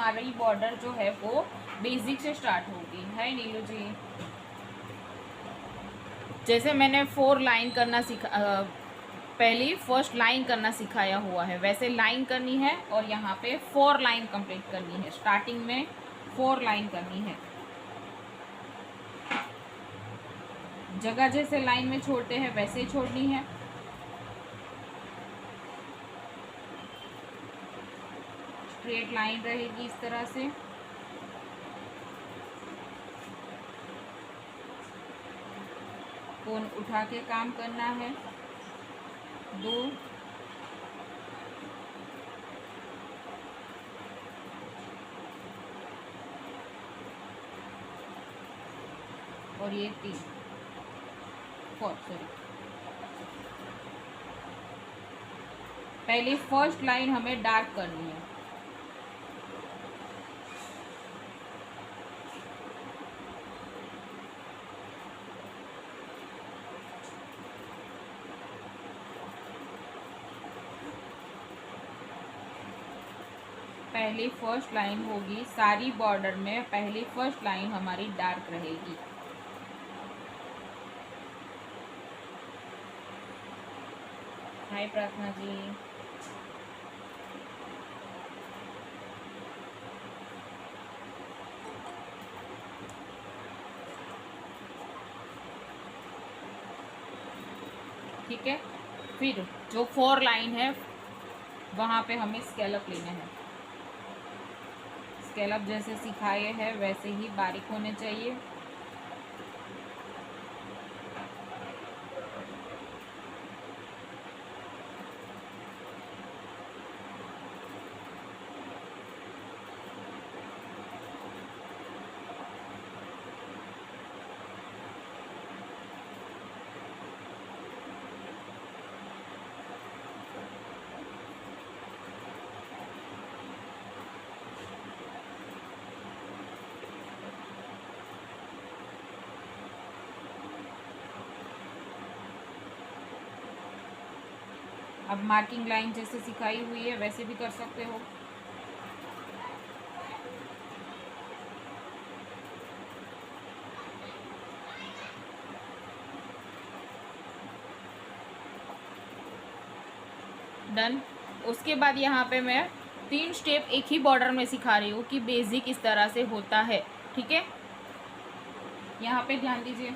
हमारी बॉर्डर जो है वो बेसिक से स्टार्ट होगी, है नीलू जी। जैसे मैंने 4 लाइन करना पहली फर्स्ट लाइन करना सिखाया हुआ है, वैसे लाइन करनी है और यहाँ पे 4 लाइन कंप्लीट करनी है। स्टार्टिंग में 4 लाइन करनी है। जगह जैसे लाइन में छोड़ते हैं वैसे ही छोड़नी है। स्ट्रेट लाइन रहेगी इस तरह से। कोन उठा के काम करना है। 2 और ये 3 4 सॉरी। पहली फर्स्ट लाइन हमें डार्क करनी है। पहली फर्स्ट लाइन होगी सारी बॉर्डर में, पहली फर्स्ट लाइन हमारी डार्क रहेगी। हाय प्रार्थना जी। ठीक है, फिर जो 4 लाइन है वहाँ पे हमें स्केलअप लेने हैं। स्केलअप जैसे सिखाए हैं वैसे ही बारीक होने चाहिए। अब मार्किंग लाइन जैसे सिखाई हुई है वैसे भी कर सकते हो। डन। उसके बाद यहाँ पे मैं 3 स्टेप एक ही बॉर्डर में सिखा रही हूँ कि बेसिक इस तरह से होता है। ठीक है, यहाँ पे ध्यान दीजिए।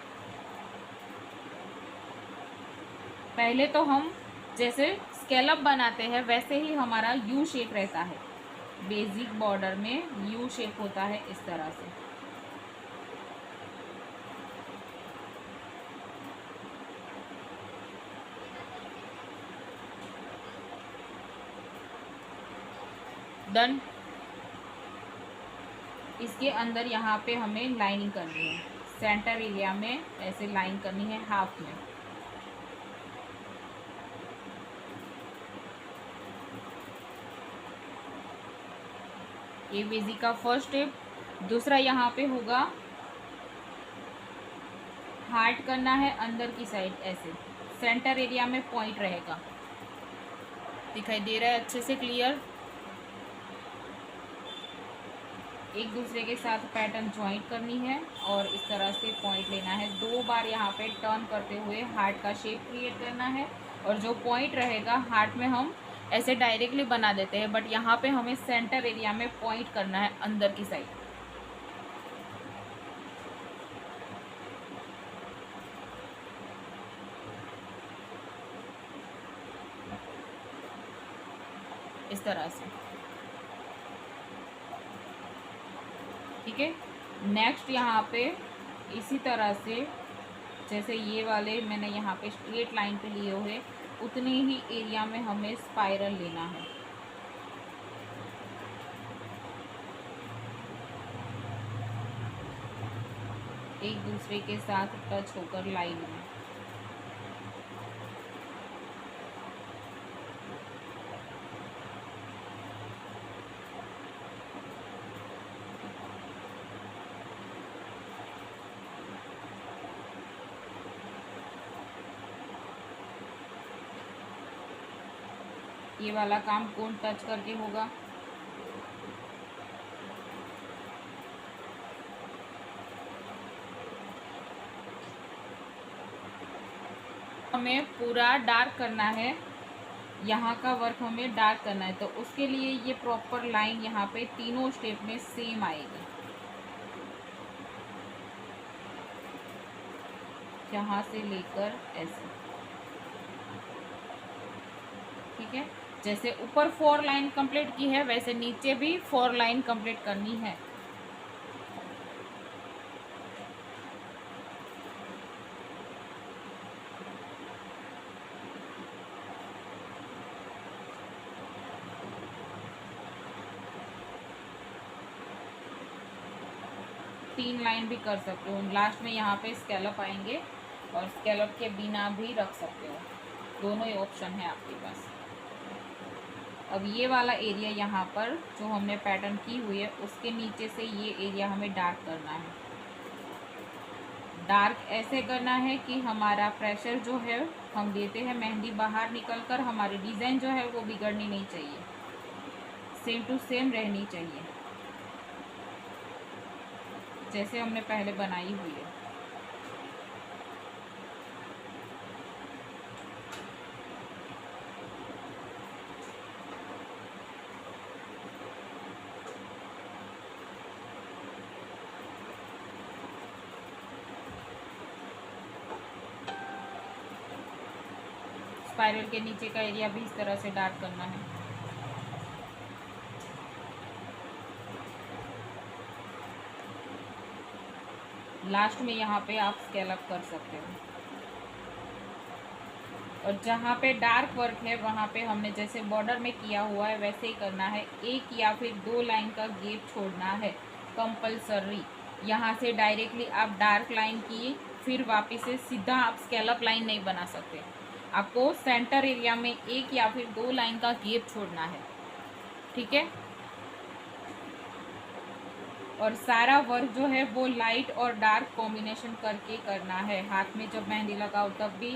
पहले तो हम जैसे स्केलअप बनाते हैं वैसे ही हमारा यू शेप रहता है। बेसिक बॉर्डर में यू शेप होता है इस तरह से। डन। इसके अंदर यहाँ पे हमें लाइनिंग करनी है। सेंटर एरिया में ऐसे लाइन करनी है हाफ में। ये बेसिक का फर्स्ट स्टेप। दूसरा यहाँ पे होगा हार्ट करना है अंदर की साइड, ऐसे सेंटर एरिया में पॉइंट रहेगा। दिखाई दे रहा है अच्छे से क्लियर। एक दूसरे के साथ पैटर्न ज्वाइंट करनी है और इस तरह से पॉइंट लेना है। 2 बार यहाँ पे टर्न करते हुए हार्ट का शेप क्रिएट करना है और जो पॉइंट रहेगा हार्ट में हम ऐसे डायरेक्टली बना देते हैं, बट यहाँ पे हमें सेंटर एरिया में पॉइंट करना है अंदर की साइड। इस तरह से। ठीक है, नेक्स्ट यहाँ पे इसी तरह से जैसे ये वाले मैंने यहाँ पे स्ट्रेट लाइन पे लिए हुए, उतने ही एरिया में हमें स्पाइरल लेना है। एक दूसरे के साथ टच होकर लाइन में। ये वाला काम कोन टच करके होगा। हमें पूरा डार्क करना है, यहाँ का वर्क हमें डार्क करना है, तो उसके लिए ये प्रॉपर लाइन यहाँ पे तीनों स्टेप में सेम आएगी। यहाँ से लेकर ऐसे, ठीक है। जैसे ऊपर 4 लाइन कंप्लीट की है वैसे नीचे भी 4 लाइन कंप्लीट करनी है। तीन लाइन भी कर सकते हो, लास्ट में यहाँ पे स्कैलप आएंगे और स्कैलप के बिना भी रख सकते हो, दोनों ही ऑप्शन है आपके पास। अब ये वाला एरिया यहाँ पर जो हमने पैटर्न की हुई है उसके नीचे से ये एरिया हमें डार्क करना है। डार्क ऐसे करना है कि हमारा प्रेशर जो है हम देते हैं मेहंदी बाहर निकल कर हमारी डिज़ाइन जो है वो बिगड़नी नहीं चाहिए, सेम टू सेम रहनी चाहिए जैसे हमने पहले बनाई हुई है। स्पाइरल के नीचे का एरिया भी इस तरह से डार्क करना है। लास्ट में यहाँ पे आप स्केल अप कर सकते हो। और जहाँ पे डार्क वर्क है वहाँ पे हमने जैसे बॉर्डर में किया हुआ है वैसे ही करना है, एक या फिर 2 लाइन का गैप छोड़ना है कंपलसरी। यहाँ से डायरेक्टली आप डार्क लाइन किए फिर वापस से सीधा आप स्केलअप लाइन नहीं बना सकते, आपको सेंटर एरिया में 1 या फिर 2 लाइन का गैप छोड़ना है, ठीक है। और सारा वर्क जो है वो लाइट और डार्क कॉम्बिनेशन करके करना है। हाथ में जब मेहंदी लगाओ तब भी,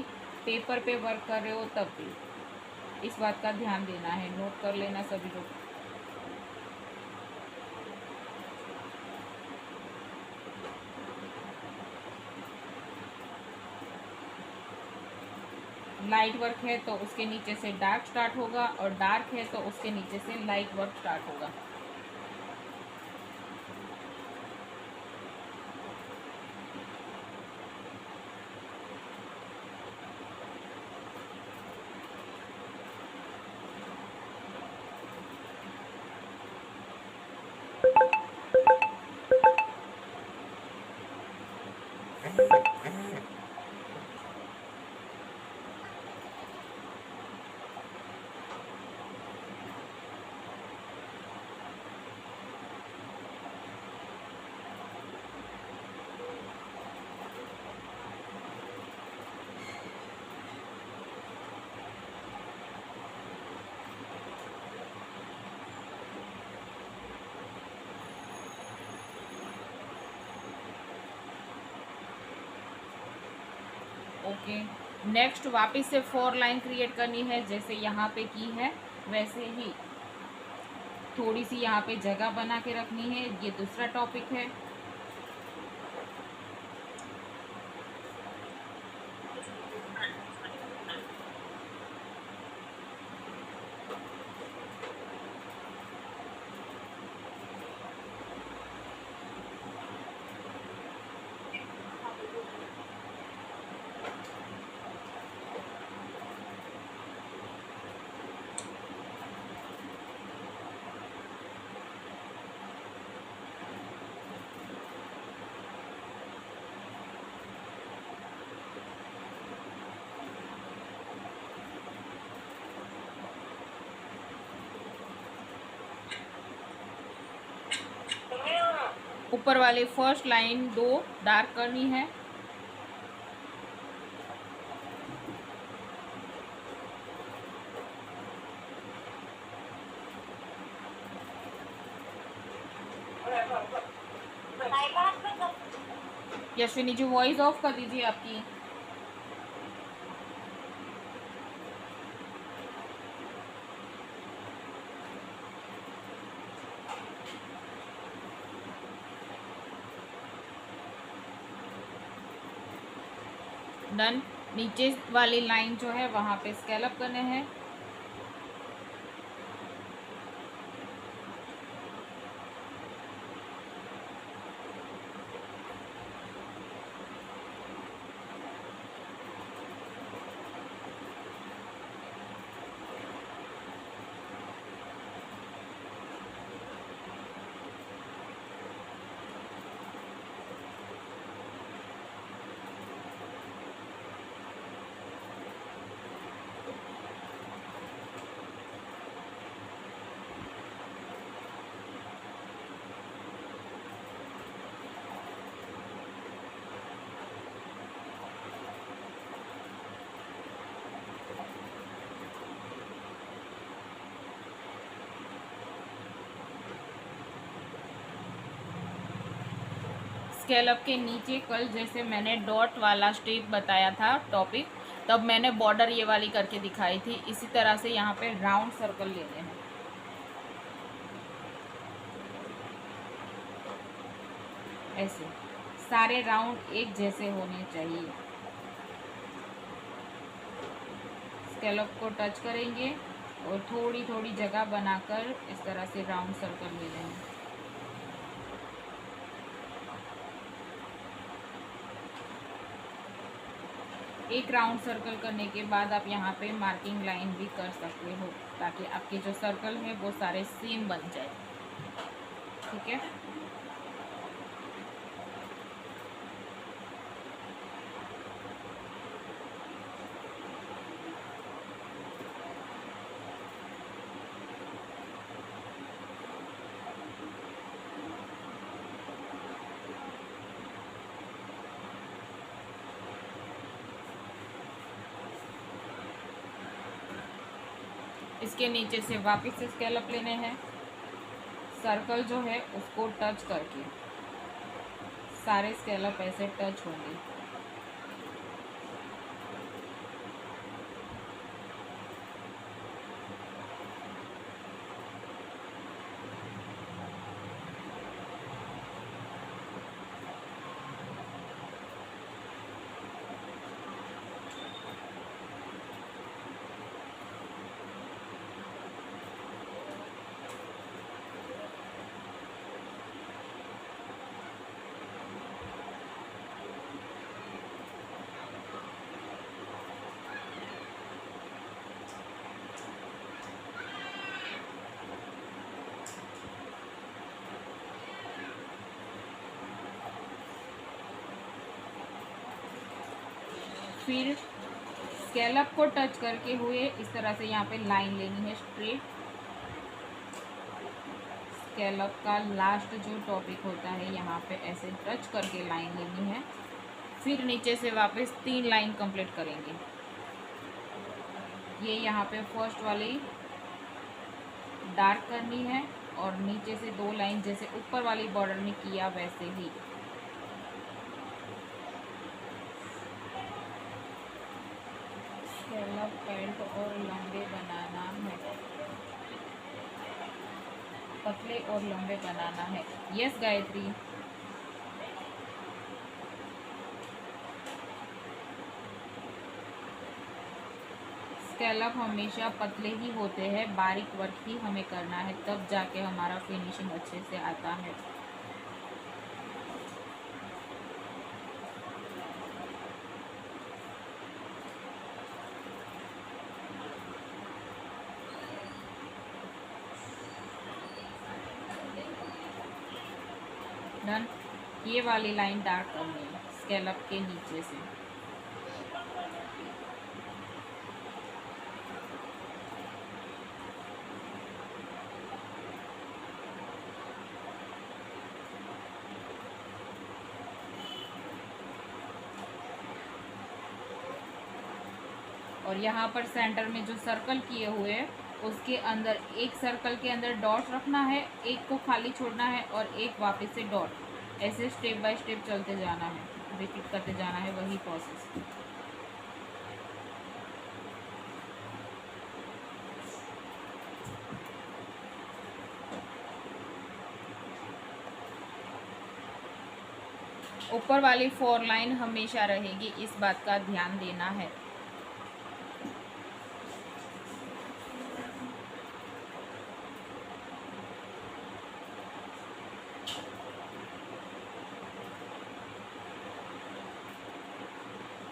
पेपर पे वर्क कर रहे हो तब भी, इस बात का ध्यान देना है, नोट कर लेना सभी लोग। लाइट वर्क है तो उसके नीचे से डार्क स्टार्ट होगा और डार्क है तो उसके नीचे से लाइट वर्क स्टार्ट होगा। ओके, नेक्स्ट वापस से 4 लाइन क्रिएट करनी है, जैसे यहाँ पे की है वैसे ही थोड़ी सी यहाँ पे जगह बना के रखनी है। ये दूसरा टॉपिक है। ऊपर वाले फर्स्ट लाइन 2 डार्क करनी है। यशविनी जी वॉइस ऑफ कर दीजिए आपकी। डन। नीचे वाली लाइन जो है वहाँ पे स्केलअप करने हैं। स्केलअप के नीचे कल जैसे मैंने डॉट वाला स्टेप बताया था टॉपिक, तब मैंने बॉर्डर ये वाली करके दिखाई थी। इसी तरह से यहाँ पे राउंड सर्कल लेने हैं। ऐसे सारे राउंड एक जैसे होने चाहिए। स्केलअप को टच करेंगे और थोड़ी थोड़ी जगह बनाकर इस तरह से राउंड सर्कल ले लेंगे। एक राउंड सर्कल करने के बाद आप यहाँ पे मार्किंग लाइन भी कर सकते हो, ताकि आपके जो सर्कल है वो सारे सेम बन जाए। ठीक है, इसके नीचे से वापस से स्केलअप लेने हैं। सर्कल जो है उसको टच करके सारे स्केलअप ऐसे टच होंगे। फिर स्केलअप को टच करके हुए इस तरह से यहाँ पे लाइन लेनी है स्ट्रेट। स्केलअप का लास्ट जो टॉपिक होता है यहाँ पे ऐसे टच करके लाइन लेनी है। फिर नीचे से वापस 3 लाइन कंप्लीट करेंगे। ये यहाँ पे फर्स्ट वाली डार्क करनी है और नीचे से 2 लाइन जैसे ऊपर वाली बॉर्डर में किया वैसे ही। स्केलअप पैंट और लंबे बनाना है, पतले और लंबे बनाना है। यस गायत्री, स्केलअप हमेशा पतले ही होते हैं, बारीक वर्क ही हमें करना है, तब जाके हमारा फिनिशिंग अच्छे से आता है। डन। ये वाली लाइन डार्क करनी है स्केलअप के नीचे से। और यहाँ पर सेंटर में जो सर्कल किए हुए हैं उसके अंदर एक सर्कल के अंदर डॉट रखना है, एक को खाली छोड़ना है और एक वापस से डॉट। ऐसे स्टेप बाय स्टेप चलते जाना है, रिपीट करते जाना है वही प्रोसेस। ऊपर वाली 4 लाइन हमेशा रहेगी, इस बात का ध्यान देना है।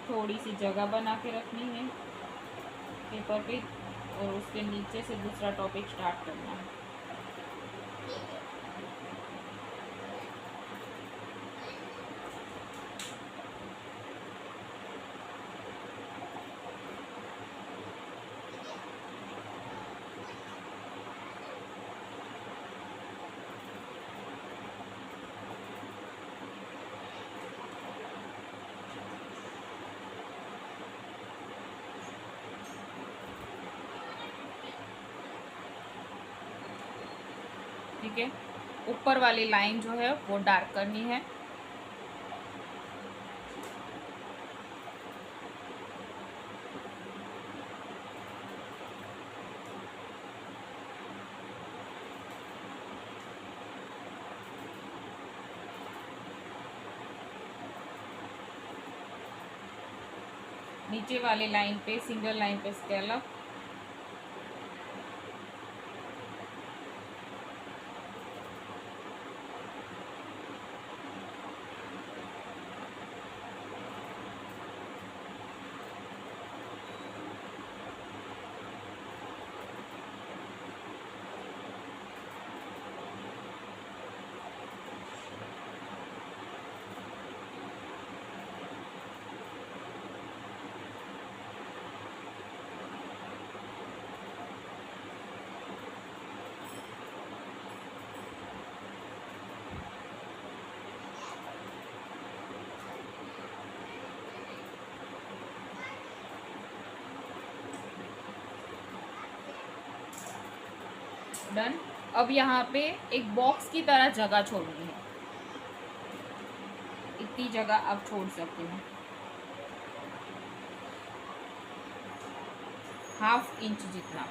थोड़ी सी जगह बना के रखनी है पेपर पे और उसके नीचे से दूसरा टॉपिक स्टार्ट करना है। ठीक है, ऊपर वाली लाइन जो है वो डार्क करनी है। नीचे वाली लाइन पे सिंगल लाइन पे स्केलअप, डन। अब यहाँ पे एक बॉक्स की तरह जगह छोड़नी है, इतनी जगह आप छोड़ सकते हैं, 1/2 इंच जितना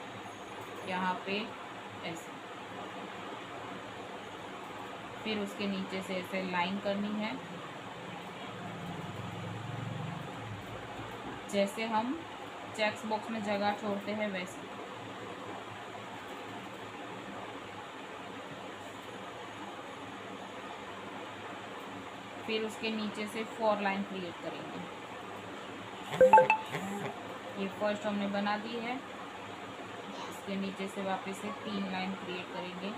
यहाँ पे ऐसे। फिर उसके नीचे से ऐसे लाइन करनी है, जैसे हम चेक्स बॉक्स में जगह छोड़ते हैं वैसे। फिर उसके नीचे से 4 लाइन क्रिएट करेंगे। ये फर्स्ट हमने बना दी है, इसके नीचे से वापस से 3 लाइन क्रिएट करेंगे।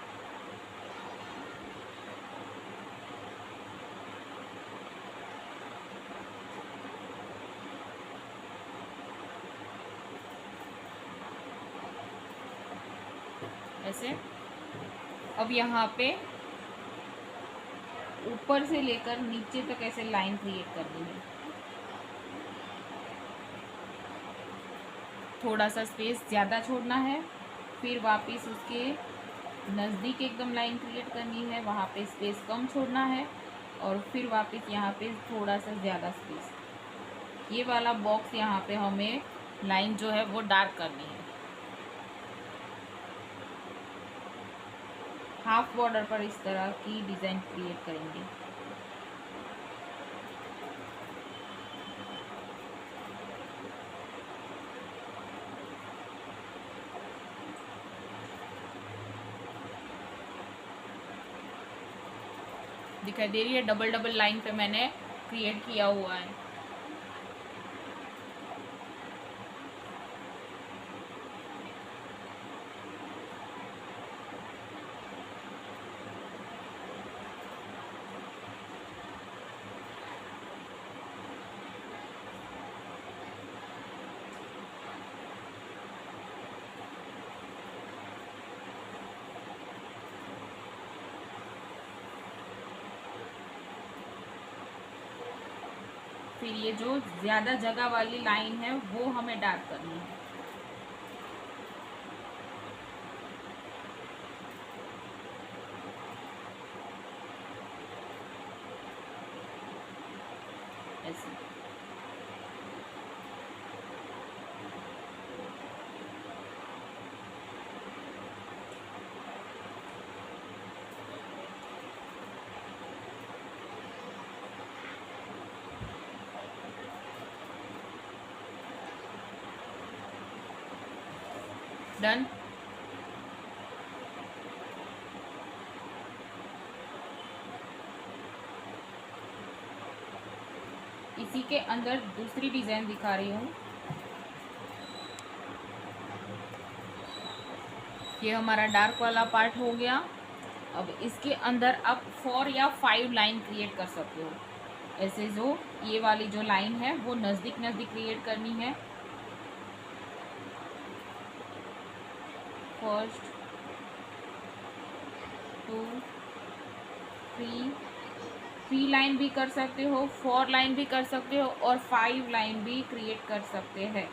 ऐसे। अब यहाँ पे ऊपर से लेकर नीचे तक ऐसे लाइन क्रिएट करनी है, थोड़ा सा स्पेस ज़्यादा छोड़ना है। फिर वापस उसके नज़दीक एकदम लाइन क्रिएट करनी है, वहाँ पे स्पेस कम छोड़ना है और फिर वापस यहाँ पे थोड़ा सा ज़्यादा स्पेस। ये वाला बॉक्स यहाँ पे हमें लाइन जो है वो डार्क करनी है। हाफ बॉर्डर पर इस तरह की डिज़ाइन क्रिएट करेंगे। दिखाई दे रही है, डबल डबल लाइन पे मैंने क्रिएट किया हुआ है। फिर ये जो ज़्यादा जगह वाली लाइन है वो हमें डार्क करनी है। ऐसे। डन। इसी के अंदर दूसरी डिजाइन दिखा रही हूँ। ये हमारा डार्क वाला पार्ट हो गया। अब इसके अंदर आप 4 या 5 लाइन क्रिएट कर सकते हो। ऐसे जो ये वाली जो लाइन है वो नज़दीक नज़दीक क्रिएट करनी है। फर्स्ट, 2, 3 लाइन भी कर सकते हो, 4 लाइन भी कर सकते हो और 5 लाइन भी क्रिएट कर सकते हैं।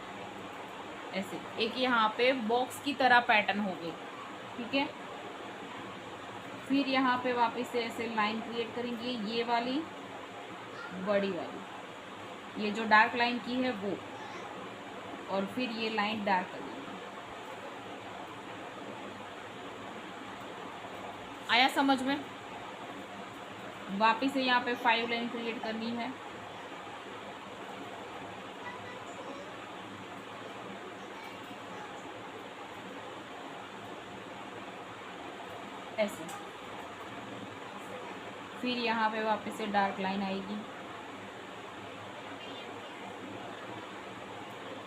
ऐसे एक यहाँ पे बॉक्स की तरह पैटर्न हो गई, ठीक है। फिर यहाँ पे वापस से ऐसे लाइन क्रिएट करेंगे, ये वाली बड़ी वाली, ये जो डार्क लाइन की है वो, और फिर ये लाइन डार्क करेंगे। आया समझ में? वापस से यहाँ पे 5 लाइन क्रिएट करनी है। ऐसे फिर यहाँ पे वापस से डार्क लाइन आएगी।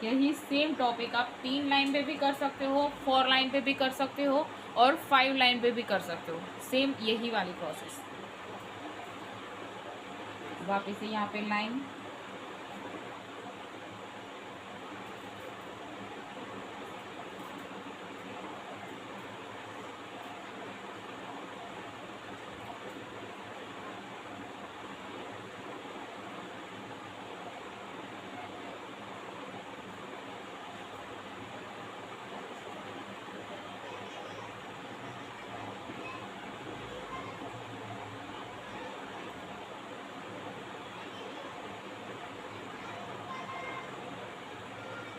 यही सेम टॉपिक आप 3 लाइन पे भी कर सकते हो, 4 लाइन पे भी कर सकते हो और 5 लाइन पे भी कर सकते हो। सेम यही वाली प्रोसेस। वापस से यहाँ पे लाइन,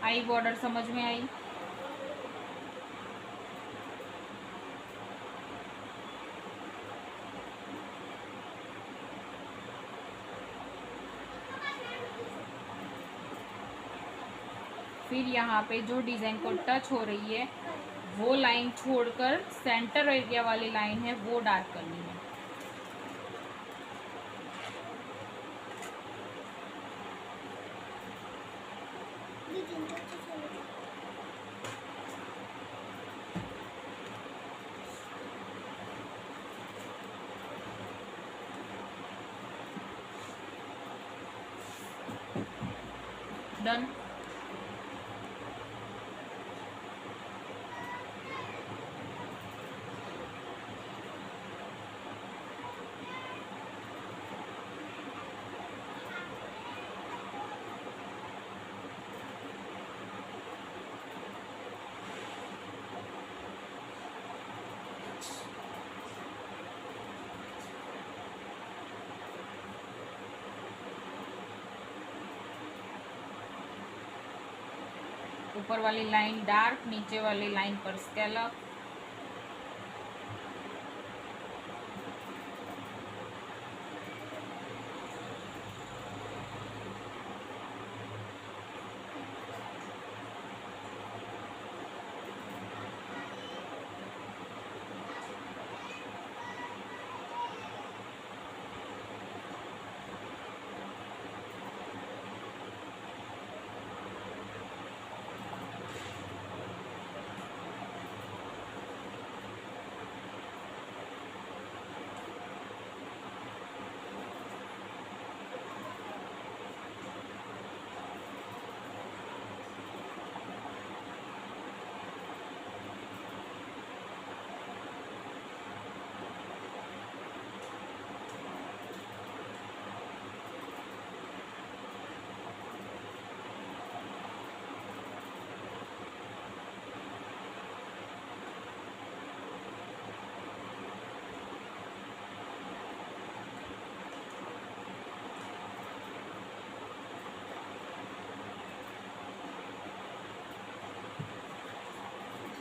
आई बॉर्डर समझ में आई? फिर यहाँ पे जो डिज़ाइन को टच हो रही है वो लाइन छोड़कर सेंटर एरिया वाली लाइन है वो डार्क करनी है। डन। ऊपर वाली लाइन डार्क, नीचे वाली लाइन पर स्केलप।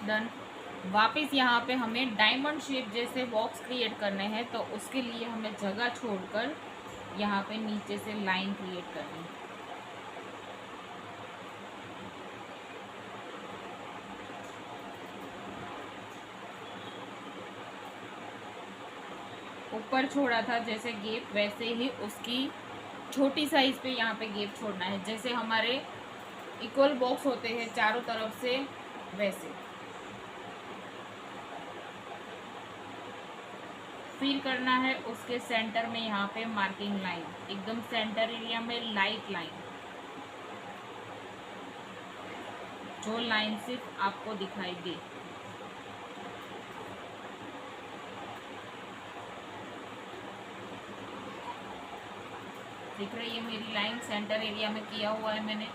डन। वापस यहाँ पे हमें डायमंड शेप जैसे बॉक्स क्रिएट करने हैं, तो उसके लिए हमें जगह छोड़कर यहाँ पे नीचे से लाइन क्रिएट करनी है। ऊपर छोड़ा था जैसे गैप, वैसे ही उसकी छोटी साइज पे यहाँ पे गैप छोड़ना है, जैसे हमारे इक्वल बॉक्स होते हैं चारों तरफ से वैसे। फिर करना है उसके सेंटर में यहाँ पे मार्किंग लाइन, एकदम सेंटर एरिया में लाइट लाइन, जो लाइन सिर्फ आपको दिखाई दे। दिख रही है मेरी लाइन, सेंटर एरिया में किया हुआ है मैंने।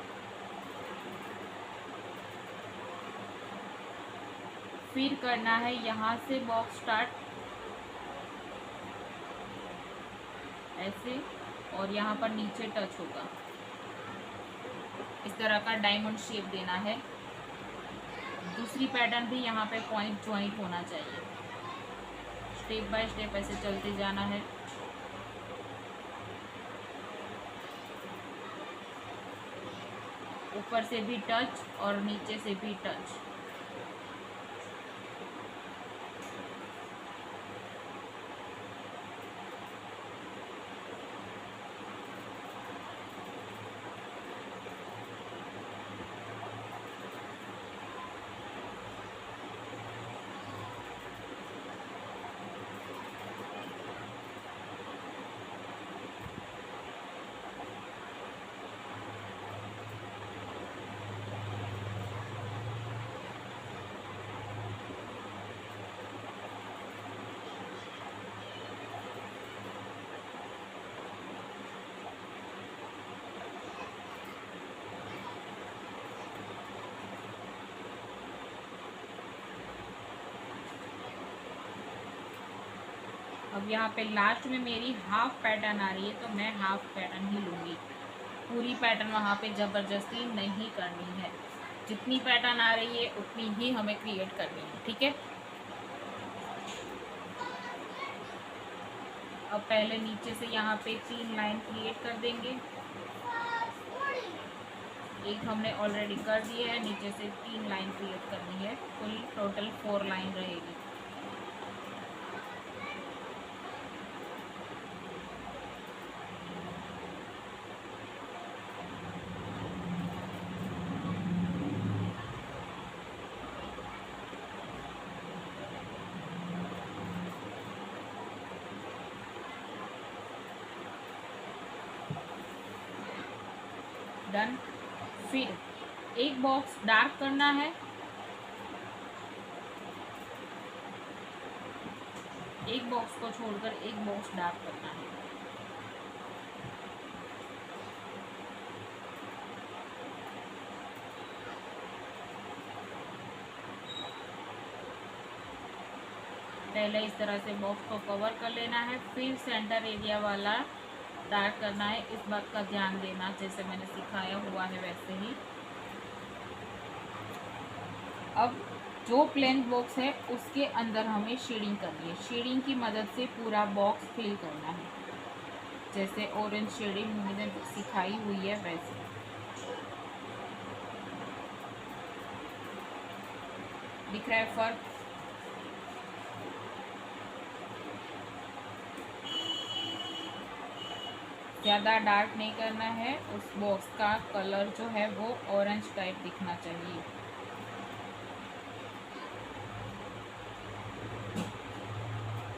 फिर करना है यहाँ से बॉक्स स्टार्ट ऐसे, और यहाँ पर नीचे टच होगा, इस तरह का डायमंड शेप देना है। दूसरी पैटर्न भी यहाँ पे पॉइंट ज्वाइंट होना चाहिए। स्टेप बाय स्टेप ऐसे चलते जाना है। ऊपर से भी टच और नीचे से भी टच। अब यहाँ पे लास्ट में मेरी हाफ पैटर्न आ रही है, तो मैं हाफ पैटर्न ही लूँगी। पूरी पैटर्न वहाँ पे ज़बरदस्ती नहीं करनी है। जितनी पैटर्न आ रही है उतनी ही हमें क्रिएट करनी है, ठीक है। अब पहले नीचे से यहाँ पे 3 लाइन क्रिएट कर देंगे। एक हमने ऑलरेडी कर दिया है, नीचे से 3 लाइन क्रिएट करनी है, कुल टोटल 4 लाइन रहेगी। डन। फिर एक बॉक्स डार्क करना है, एक बॉक्स को छोड़कर एक बॉक्स डार्क करना है। पहले इस तरह से बॉक्स को कवर कर लेना है, फिर सेंटर एरिया वाला डार्क करना है। इस बात का ध्यान देना, जैसे मैंने सिखाया हुआ है वैसे ही। अब जो प्लेन बॉक्स है उसके अंदर हमें शेडिंग करनी है। शेडिंग की मदद से पूरा बॉक्स फिल करना है, जैसे ऑरेंज शेडिंग मैंने सिखाई हुई है वैसे। दिख रहा है फर्क? ज़्यादा डार्क नहीं करना है, उस बॉक्स का कलर जो है वो ऑरेंज टाइप दिखना चाहिए।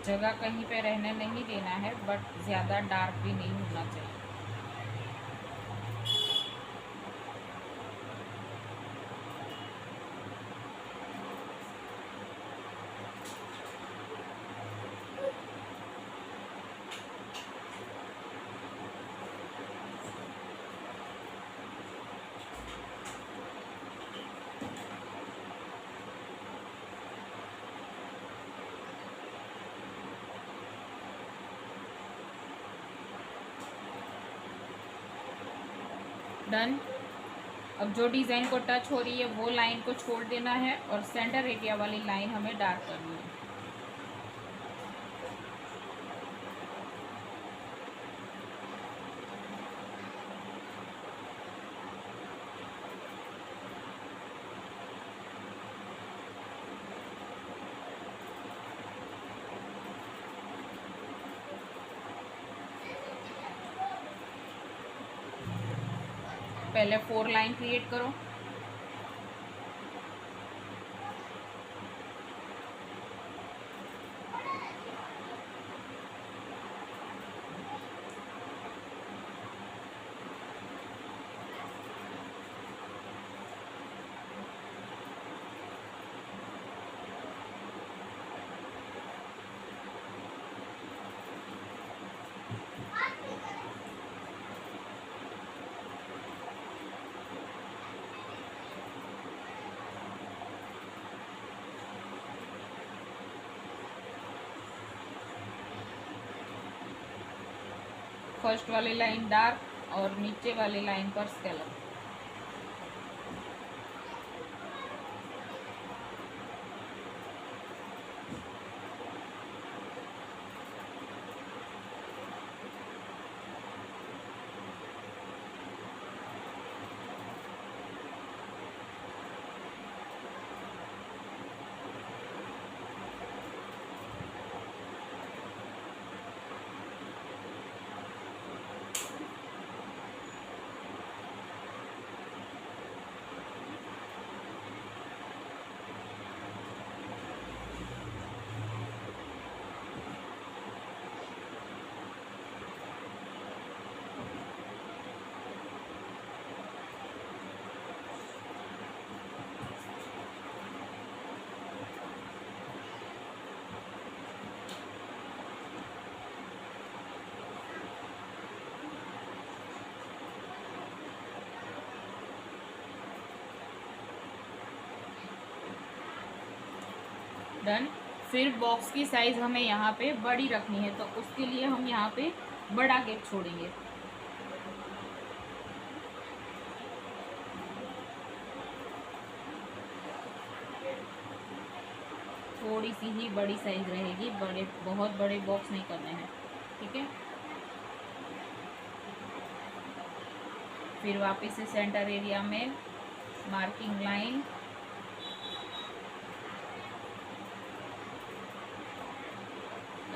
जगह कहीं पे रहने नहीं देना है, बट ज़्यादा डार्क भी नहीं होना चाहिए। डन। अब जो डिज़ाइन को टच हो रही है वो लाइन को छोड़ देना है, और सेंटर एरिया वाली लाइन हमें डार्क करनी है। पहले 4 लाइन क्रिएट करो। फर्स्ट वाली लाइन डार्क और नीचे वाली लाइन पर स्केलर। डन। फिर बॉक्स की साइज हमें यहाँ पे बड़ी रखनी है, तो उसके लिए हम यहाँ पे बड़ा गैप छोड़ेंगे। थोड़ी सी ही बड़ी साइज रहेगी, बहुत बड़े बॉक्स नहीं करने हैं, ठीक है। फिर वापस से सेंटर एरिया में मार्किंग लाइन,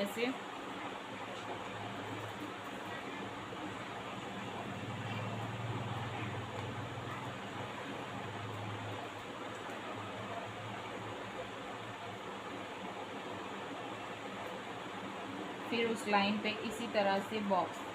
ऐसे। फिर उस लाइन पे इसी तरह से बॉक्स।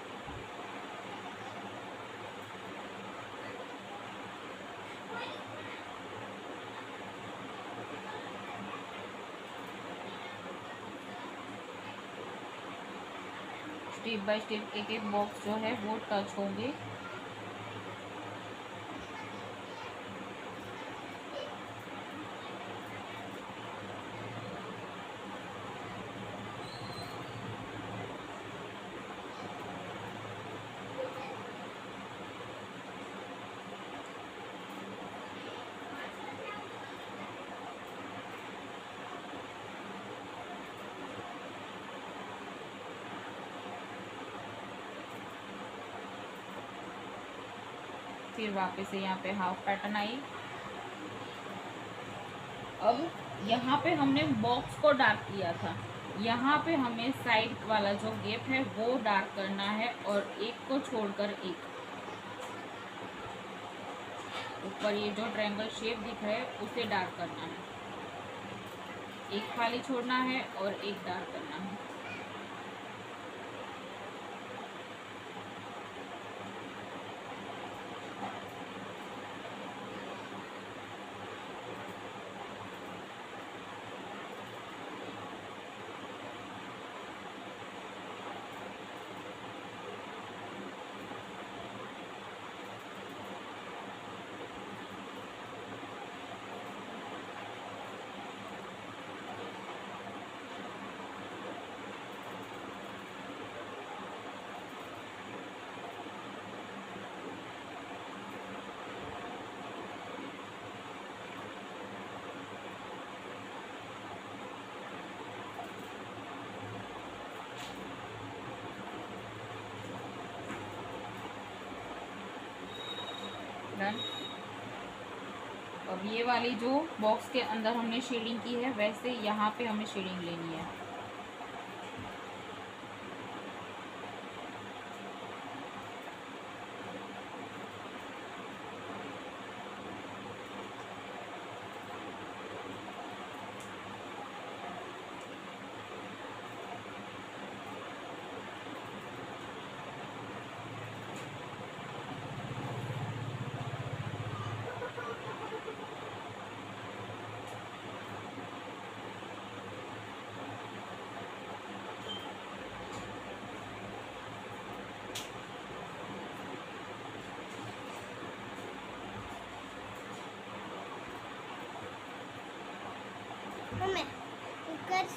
स्टेप बाय स्टेप एक एक बॉक्स जो है वो टच होंगे। फिर वापस से यहाँ पे हाफ पैटर्न आई। अब यहाँ पे हमने बॉक्स को डार्क किया था, यहाँ पे हमें साइड वाला जो गैप है वो डार्क करना है, और एक को छोड़कर एक ऊपर ये जो ट्रायंगल शेप दिख रहा है उसे डार्क करना है। एक खाली छोड़ना है और एक डार्क करना है। डन। अब ये वाली जो बॉक्स के अंदर हमने शेडिंग की है, वैसे यहाँ पे हमें शेडिंग लेनी है।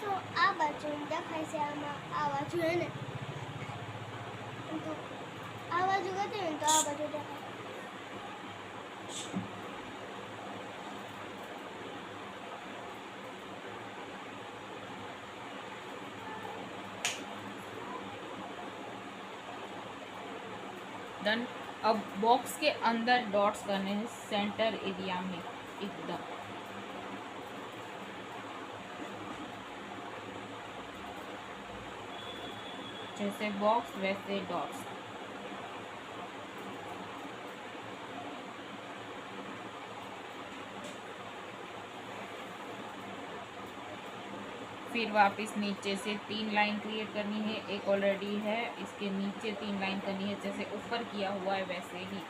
તો આ બાજુ દેખાય છે, આમાં આ બાજુ હે ને તો આ બાજુ ગતી હોય તો આ બાજુ દેખાય. डन. अब बॉक्स के अंदर डॉट्स करने हैं सेंटर एरिया में एकदम. जैसे बॉक्स वैसे डॉट्स. फिर वापस नीचे से 3 लाइन क्रिएट करनी है. एक ऑलरेडी है, इसके नीचे 3 लाइन करनी है, जैसे ऊपर किया हुआ है वैसे ही.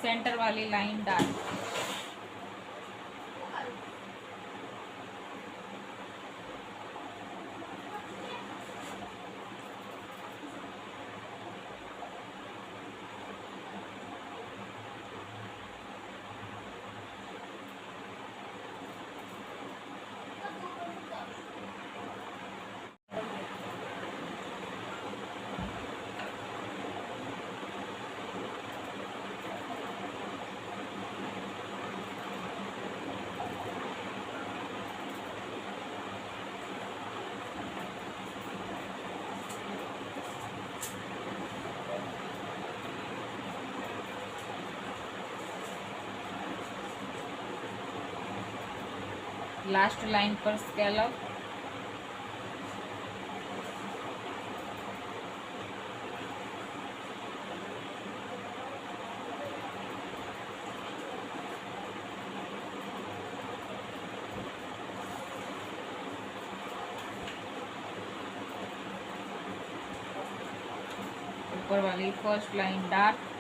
सेंटर वाली लाइन डाल. लास्ट लाइन पर स्केलअप. ऊपर वाली फर्स्ट लाइन डार्क.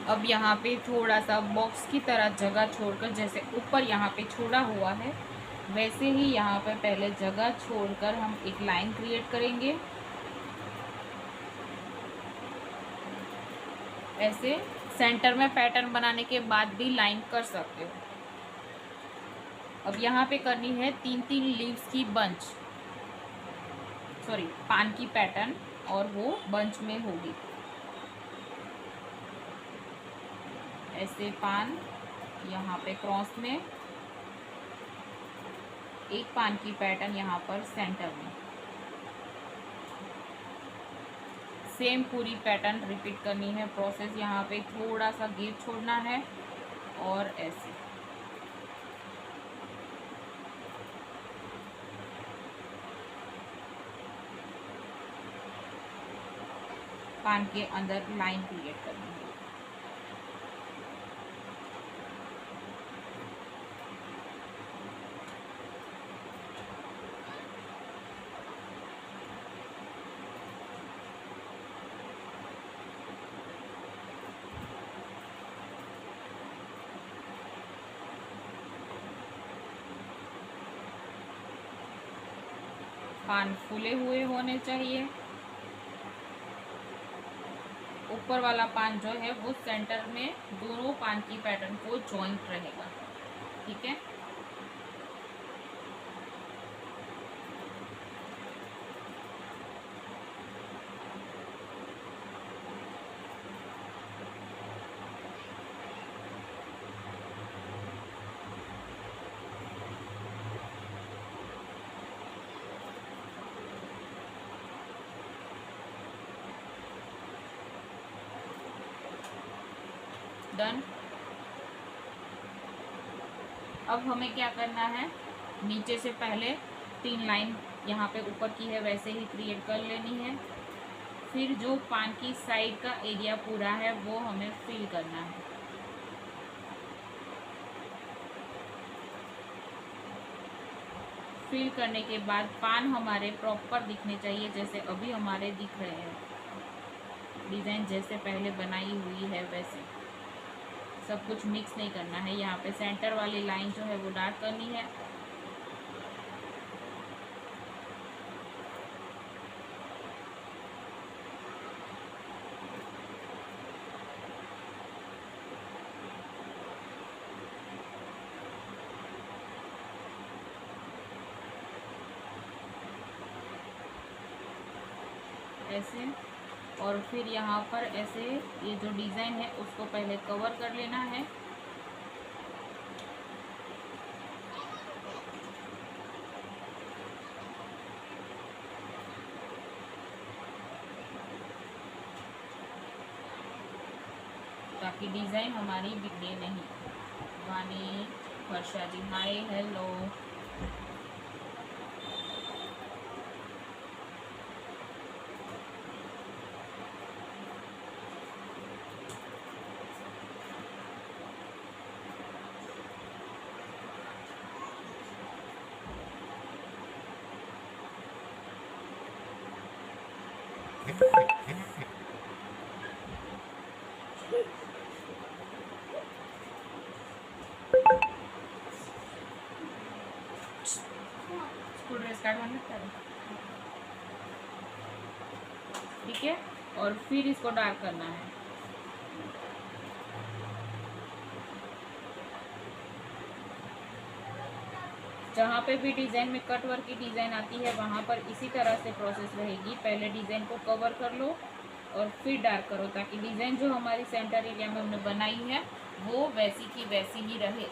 अब यहाँ पे थोड़ा सा बॉक्स की तरह जगह छोड़कर, जैसे ऊपर यहाँ पे छोड़ा हुआ है वैसे ही यहाँ पे पहले जगह छोड़कर हम एक लाइन क्रिएट करेंगे. ऐसे सेंटर में पैटर्न बनाने के बाद भी लाइन कर सकते हो. अब यहाँ पे करनी है 3-3 लीव्स की बंच, सॉरी पान की पैटर्न, और वो बंच में होगी. ऐसे पान यहाँ पे क्रॉस में, एक पान की पैटर्न यहाँ पर सेंटर में. सेम पूरी पैटर्न रिपीट करनी है. प्रोसेस यहाँ पे थोड़ा सा गैप छोड़ना है और ऐसे पान के अंदर लाइन क्रिएट करनी है. पान फूले हुए होने चाहिए. ऊपर वाला पान जो है वो सेंटर में दोनों पान की पैटर्न को जॉइंट रहेगा. ठीक है. डन। अब हमें क्या करना है, नीचे से पहले 3 लाइन यहाँ पे ऊपर की है वैसे ही क्रिएट कर लेनी है। फिर जो पान की साइड का एरिया पूरा है वो हमें फिल करना है। फिल करने के बाद पान हमारे प्रॉपर दिखने चाहिए, जैसे अभी हमारे दिख रहे हैं, डिज़ाइन जैसे पहले बनाई हुई है वैसे। सब कुछ मिक्स नहीं करना है। यहाँ पे सेंटर वाली लाइन जो है वो डार्क करनी है। ऐसे, और फिर यहाँ पर ऐसे ये जो डिज़ाइन है उसको पहले कवर कर लेना है। ताकि डिज़ाइन हमारी बिगड़े नहीं। वानी, वर्षा जी हाय, हेलो। स्कूल ड्रेस कार्ड बन सकता है, ठीक है। और फिर इसको डार्क करना है। जहाँ पे भी डिज़ाइन में कट वर्क की डिज़ाइन आती है वहाँ पर इसी तरह से प्रोसेस रहेगी। पहले डिज़ाइन को कवर कर लो और फिर डार्क करो, ताकि डिज़ाइन जो हमारी सेंटर एरिया में हमने बनाई है वो वैसी की वैसी ही रहे।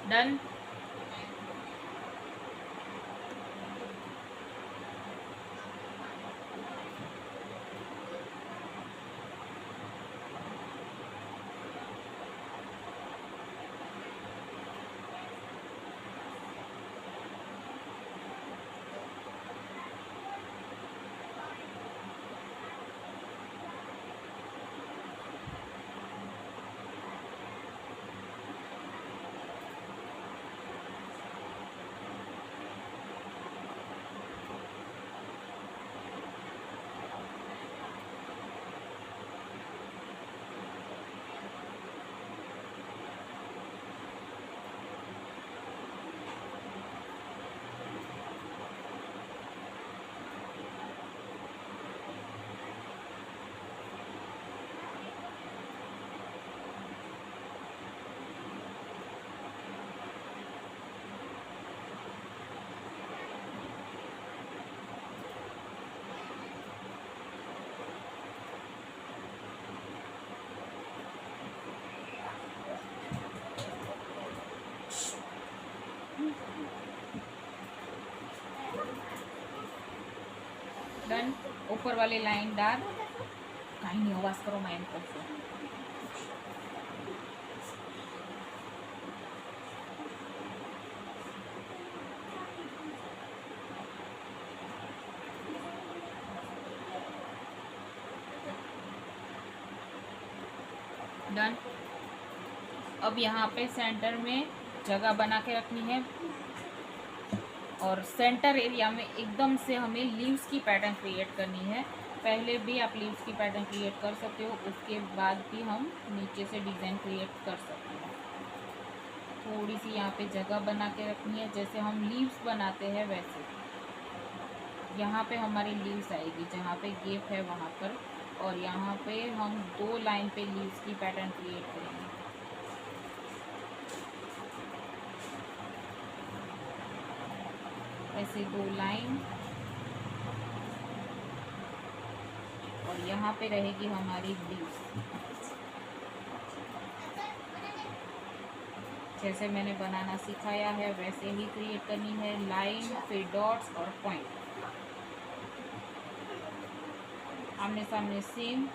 डन। डन। ऊपर वाली लाइन डार्क, कहीं नहीं आवाज करो मैं इनको से। डन। अब यहाँ पे सेंटर में जगह बना के रखनी है और सेंटर एरिया में एकदम से हमें लीव्स की पैटर्न क्रिएट करनी है। पहले भी आप लीव्स की पैटर्न क्रिएट कर सकते हो, उसके बाद भी हम नीचे से डिज़ाइन क्रिएट कर सकते हैं। थोड़ी सी यहाँ पे जगह बना के रखनी है, जैसे हम लीव्स बनाते हैं वैसे। यहाँ पे हमारी लीव्स आएगी, जहाँ पे गैप है वहाँ पर, और यहाँ पे हम 2 लाइन पे लीव्स की पैटर्न क्रिएट करेंगे। ऐसे 2 लाइन, और यहाँ पे रहेगी हमारी लीव्स। जैसे मैंने बनाना सिखाया है वैसे ही क्रिएट करनी है। लाइन, फिर डॉट्स और पॉइंट, आमने सामने सेम।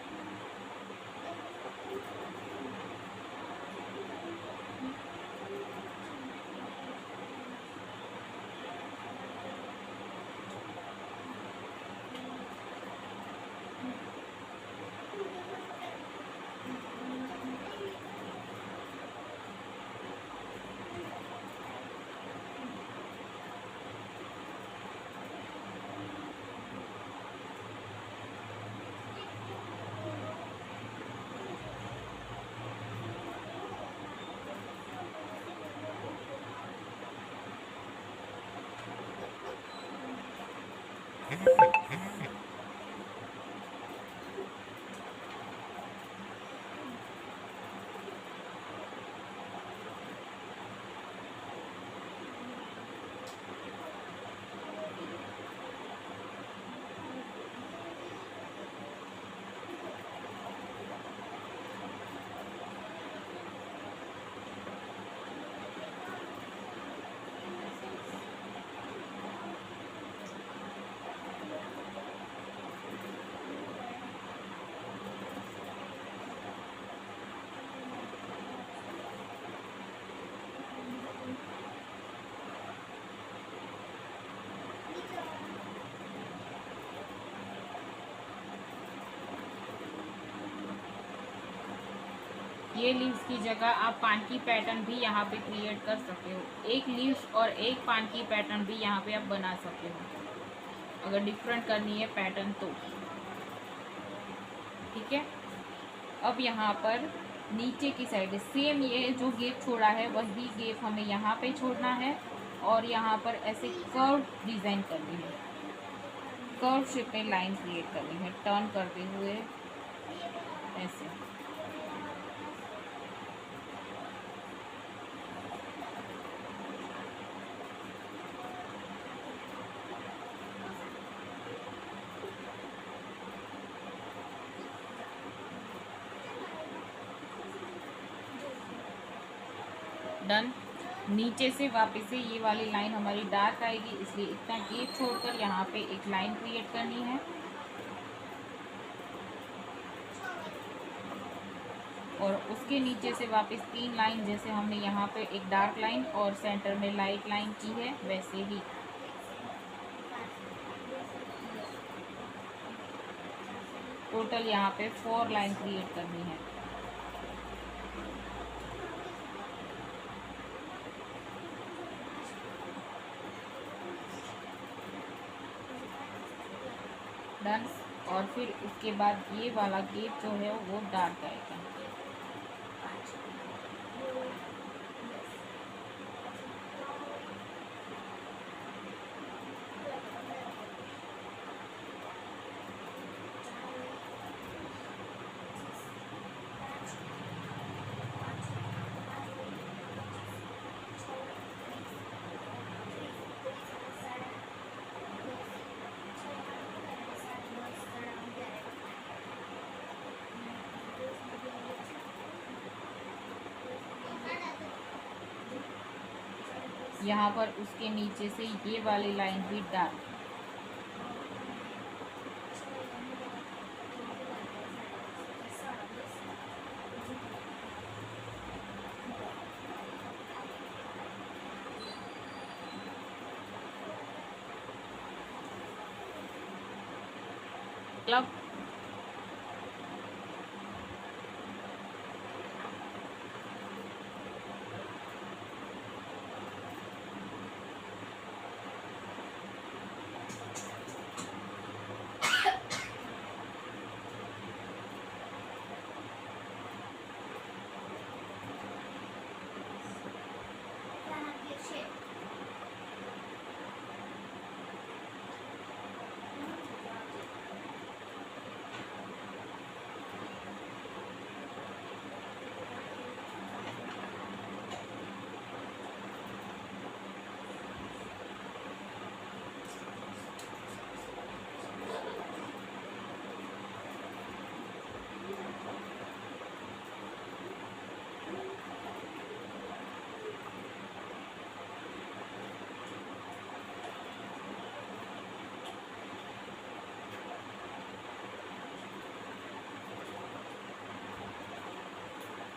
ये लीव्स की जगह आप पान की पैटर्न भी यहाँ पे क्रिएट कर सकते हो। एक लीव्स और एक पान की पैटर्न भी यहाँ पे आप बना सकते हो, अगर डिफरेंट करनी है पैटर्न तो। ठीक है, अब यहाँ पर नीचे की साइड सेम ये जो गेप छोड़ा है वही गेप हमें यहाँ पे छोड़ना है, और यहाँ पर ऐसे कर्व डिज़ाइन करनी है, कर्व शेप में लाइन क्रिएट करनी है, टर्न करते हुए ऐसे। डन। नीचे से वापस से ये वाली लाइन हमारी डार्क आएगी, इसलिए इतना गैप छोड़कर यहाँ पे एक लाइन क्रिएट करनी है, और उसके नीचे से वापस 3 लाइन, जैसे हमने यहाँ पे एक डार्क लाइन और सेंटर में लाइट लाइन की है वैसे ही। टोटल यहाँ पे 4 लाइन क्रिएट करनी है। डन। और फिर उसके बाद ये वाला गेप जो है वो डार्क आएगा। यहाँ पर उसके नीचे से ये वाली लाइन भी डार्क। मतलब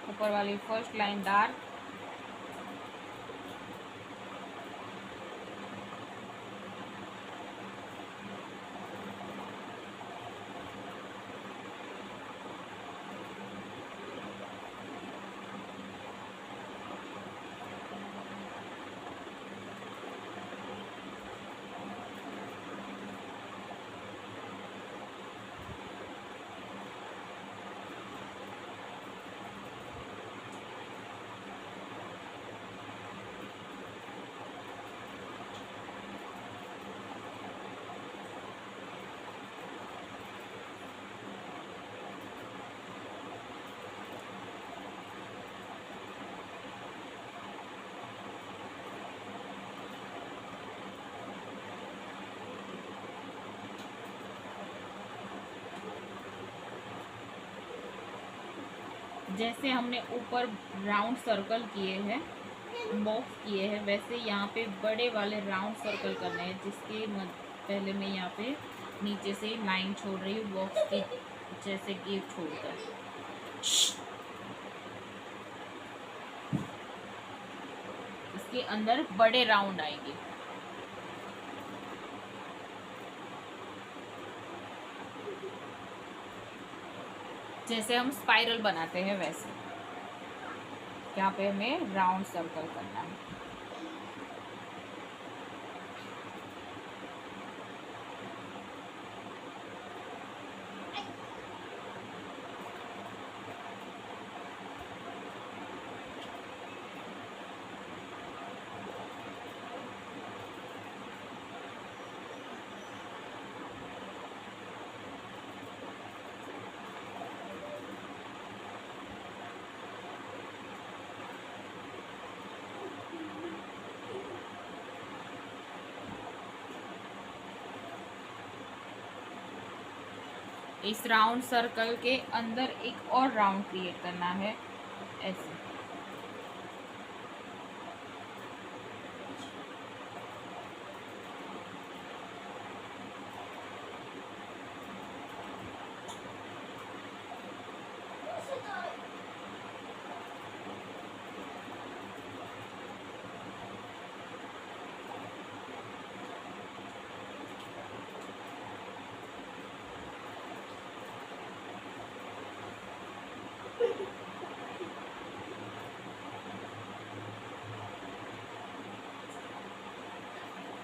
ऊपर वाली फर्स्ट लाइन डार्क, जैसे हमने ऊपर राउंड सर्कल किए हैं, बॉक्स किए हैं, वैसे यहाँ पे बड़े वाले राउंड सर्कल करने हैं, जिसके पहले मैं यहाँ पे नीचे से लाइन छोड़ रही हूँ बॉक्स की जैसे गेप छोड़कर। इसके अंदर बड़े राउंड आएंगे। जैसे हम स्पाइरल बनाते हैं वैसे यहाँ पे हमें राउंड सर्कल करना है। इस राउंड सर्कल के अंदर एक और राउंड क्रिएट करना है ऐसे।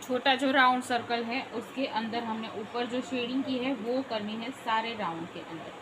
छोटा जो राउंड सर्कल है उसके अंदर हमने ऊपर जो शेडिंग की है वो करनी है सारे राउंड के अंदर।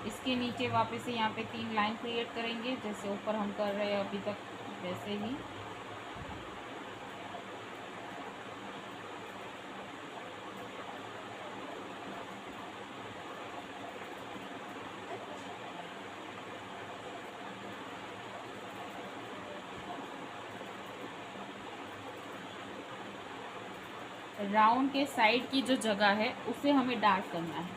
इसके नीचे वापस से यहाँ पे 3 लाइन क्रिएट करेंगे जैसे ऊपर हम कर रहे हैं अभी तक वैसे ही। राउंड के साइड की जो जगह है उसे हमें डार्क करना है।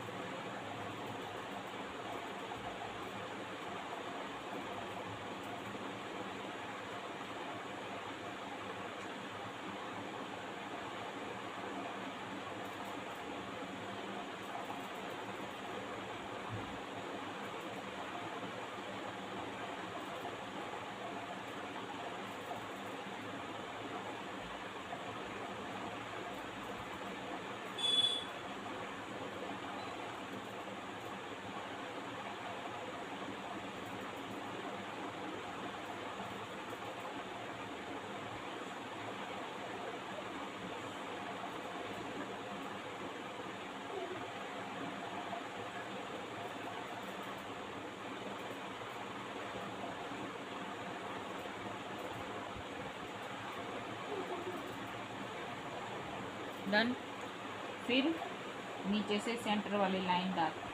डन। फिर नीचे से सेंटर वाली लाइन डार्क।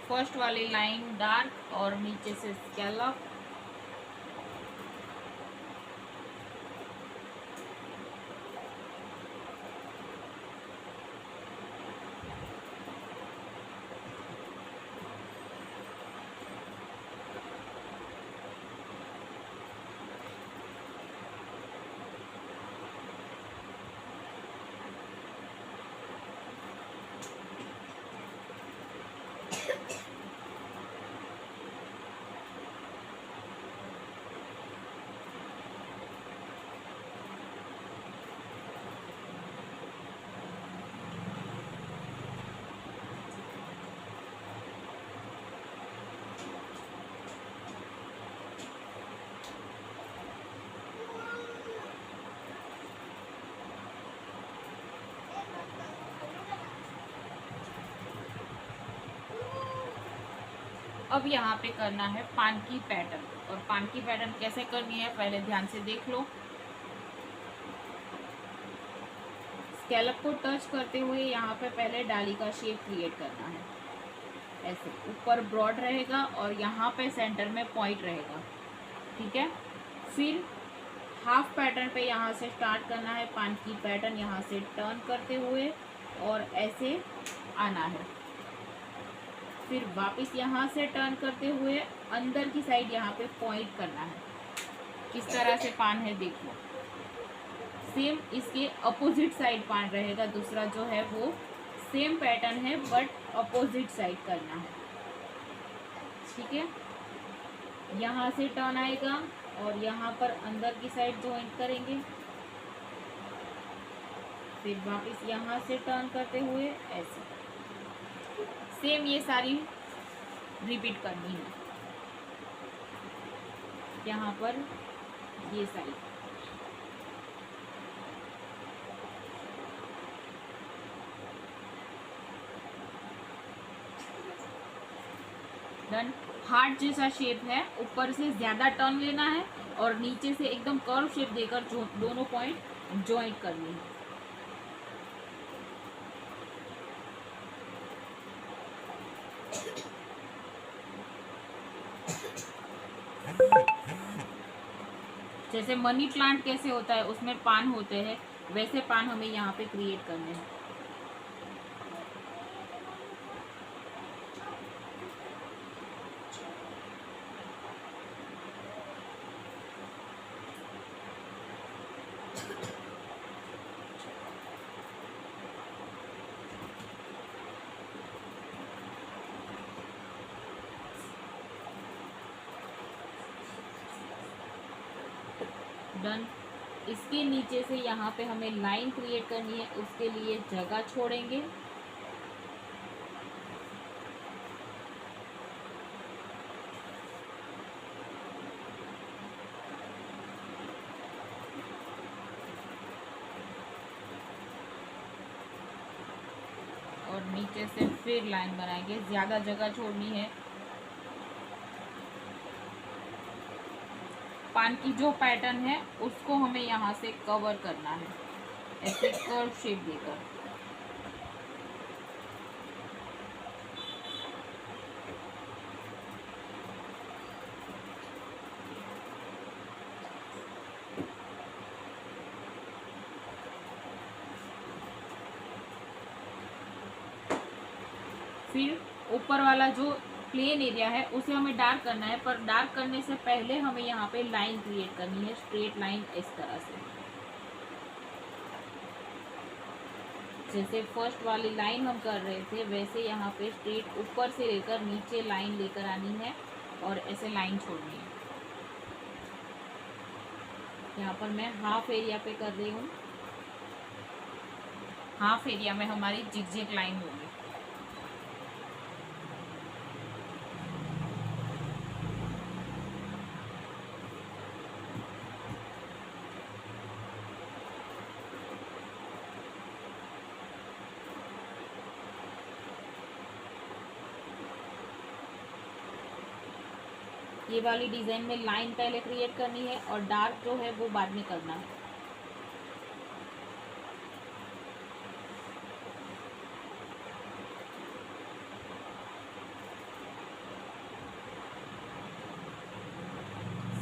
फर्स्ट वाली लाइन डार्क और नीचे से स्कैलप। अब यहाँ पे करना है पान की पैटर्न, और पान की पैटर्न कैसे करनी है पहले ध्यान से देख लो। स्कैलप को टच करते हुए यहाँ पे पहले डाली का शेप क्रिएट करना है। ऐसे ऊपर ब्रॉड रहेगा और यहाँ पे सेंटर में पॉइंट रहेगा, ठीक है। फिर हाफ पैटर्न पे यहाँ से स्टार्ट करना है पान की पैटर्न, यहाँ से टर्न करते हुए और ऐसे आना है। फिर वापस यहाँ से टर्न करते हुए अंदर की साइड यहाँ पे पॉइंट करना है। किस तरह से पान है देख लो। सेम इसके अपोजिट साइड पान रहेगा, दूसरा जो है वो सेम पैटर्न है बट अपोजिट साइड करना है, ठीक है। यहाँ से टर्न आएगा और यहाँ पर अंदर की साइड ज्वाइंट करेंगे। फिर वापस यहाँ से टर्न करते हुए ऐसे सेम ये सारी रिपीट करनी है। यहाँ पर ये साइड डन। हार्ट जैसा शेप है, ऊपर से ज़्यादा टर्न लेना है और नीचे से एकदम कर्व शेप देकर जो दोनों पॉइंट ज्वाइंट करनी है। जैसे मनी प्लांट कैसे होता है उसमें पान होते हैं, वैसे पान हमें यहाँ पे क्रिएट करने हैं। डन। इसके नीचे से यहाँ पे हमें लाइन क्रिएट करनी है, उसके लिए जगह छोड़ेंगे। और नीचे से फिर लाइन बनाएंगे, ज़्यादा जगह छोड़नी है। पान की जो पैटर्न है उसको हमें यहाँ से कवर करना है, ऐसे कर्व शेप देकर। फिर ऊपर वाला जो प्लेन एरिया है उसे हमें डार्क करना है, पर डार्क करने से पहले हमें यहाँ पे लाइन क्रिएट करनी है, स्ट्रेट लाइन इस तरह से। जैसे फर्स्ट वाली लाइन हम कर रहे थे वैसे यहाँ पे स्ट्रेट ऊपर से लेकर नीचे लाइन लेकर आनी है और ऐसे लाइन छोड़नी है। यहाँ पर मैं हाफ एरिया पे कर रही हूँ। हाफ एरिया में हमारी जिगजैग लाइन होगी। ये वाली डिज़ाइन में लाइन पहले क्रिएट करनी है और डार्क जो है वो बाद में करना है।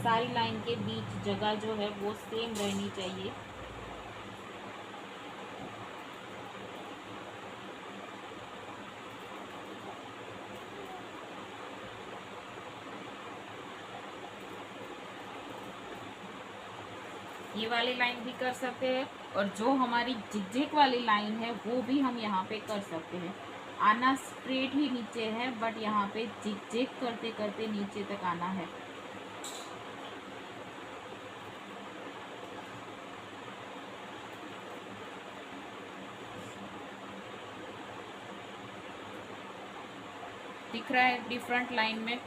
सारी लाइन के बीच जगह जो है वो सेम रहनी चाहिए। ये वाली लाइन भी कर सकते हैं और जो हमारी जिगजैग वाली लाइन है वो भी हम यहाँ पे कर सकते हैं। आना स्ट्रेट ही नीचे है बट यहाँ पे जिगजैग करते करते नीचे तक आना है। दिख रहा है डिफरेंट लाइन में।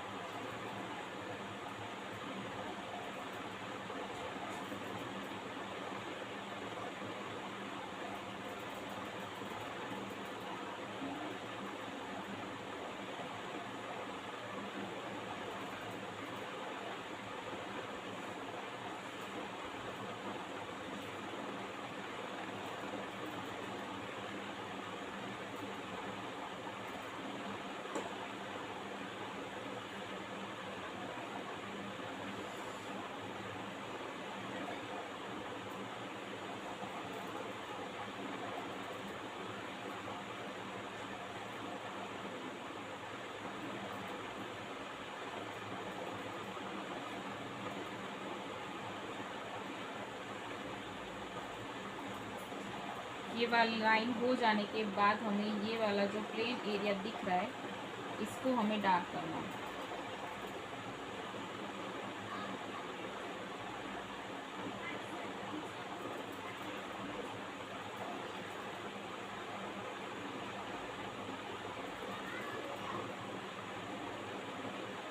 ये वाली लाइन हो जाने के बाद हमें ये वाला जो प्लेन एरिया दिख रहा है इसको हमें डार्क करना है।